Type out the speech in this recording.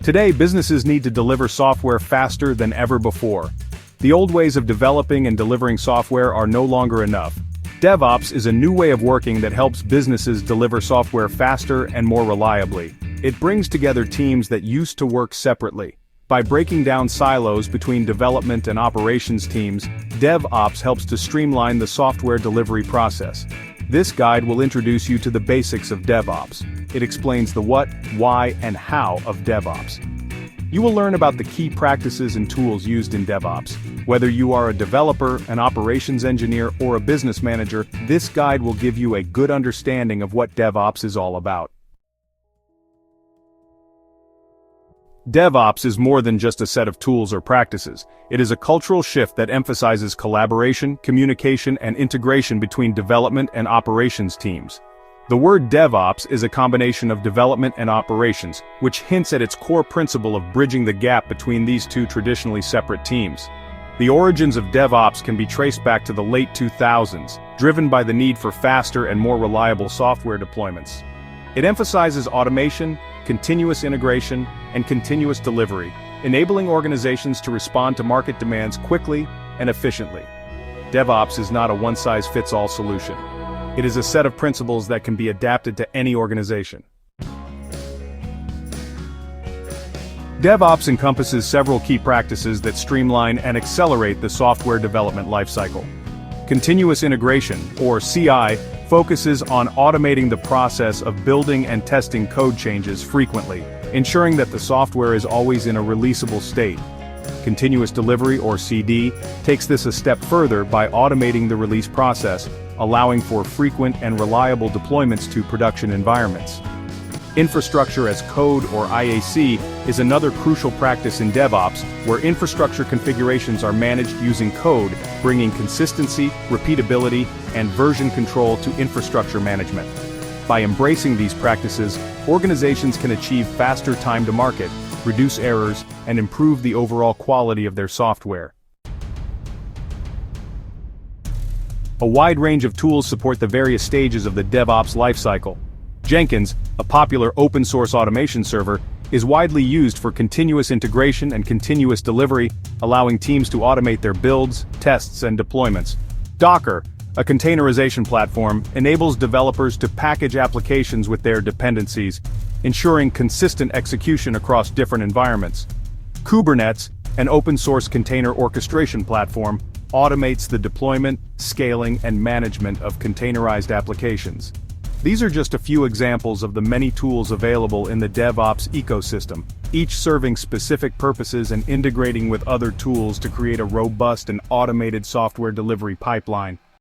Today, businesses need to deliver software faster than ever before. The old ways of developing and delivering software are no longer enough. DevOps is a new way of working that helps businesses deliver software faster and more reliably. It brings together teams that used to work separately. By breaking down silos between development and operations teams, DevOps helps to streamline the software delivery process. This guide will introduce you to the basics of DevOps. It explains the what, why, and how of DevOps. You will learn about the key practices and tools used in DevOps. Whether you are a developer, an operations engineer, or a business manager, this guide will give you a good understanding of what DevOps is all about. DevOps is more than just a set of tools or practices. It is a cultural shift that emphasizes collaboration, communication, and integration between development and operations teams. The word DevOps is a combination of development and operations, which hints at its core principle of bridging the gap between these two traditionally separate teams. The origins of DevOps can be traced back to the late 2000s, driven by the need for faster and more reliable software deployments. It emphasizes automation, continuous integration, and continuous delivery, enabling organizations to respond to market demands quickly and efficiently. DevOps is not a one-size-fits-all solution. It is a set of principles that can be adapted to any organization. DevOps encompasses several key practices that streamline and accelerate the software development lifecycle. Continuous integration, or CI, focuses on automating the process of building and testing code changes frequently, ensuring that the software is always in a releasable state. Continuous delivery, or CD, takes this a step further by automating the release process, allowing for frequent and reliable deployments to production environments. Infrastructure as code, or IAC, is another crucial practice in DevOps, where infrastructure configurations are managed using code, bringing consistency, repeatability, and version control to infrastructure management. By embracing these practices, organizations can achieve faster time to market, reduce errors, and improve the overall quality of their software. A wide range of tools support the various stages of the DevOps lifecycle. Jenkins, a popular open-source automation server, is widely used for continuous integration and continuous delivery, allowing teams to automate their builds, tests, and deployments. Docker, a containerization platform, enables developers to package applications with their dependencies, ensuring consistent execution across different environments. Kubernetes, an open-source container orchestration platform, automates the deployment, scaling, and management of containerized applications. These are just a few examples of the many tools available in the DevOps ecosystem, each serving specific purposes and integrating with other tools to create a robust and automated software delivery pipeline.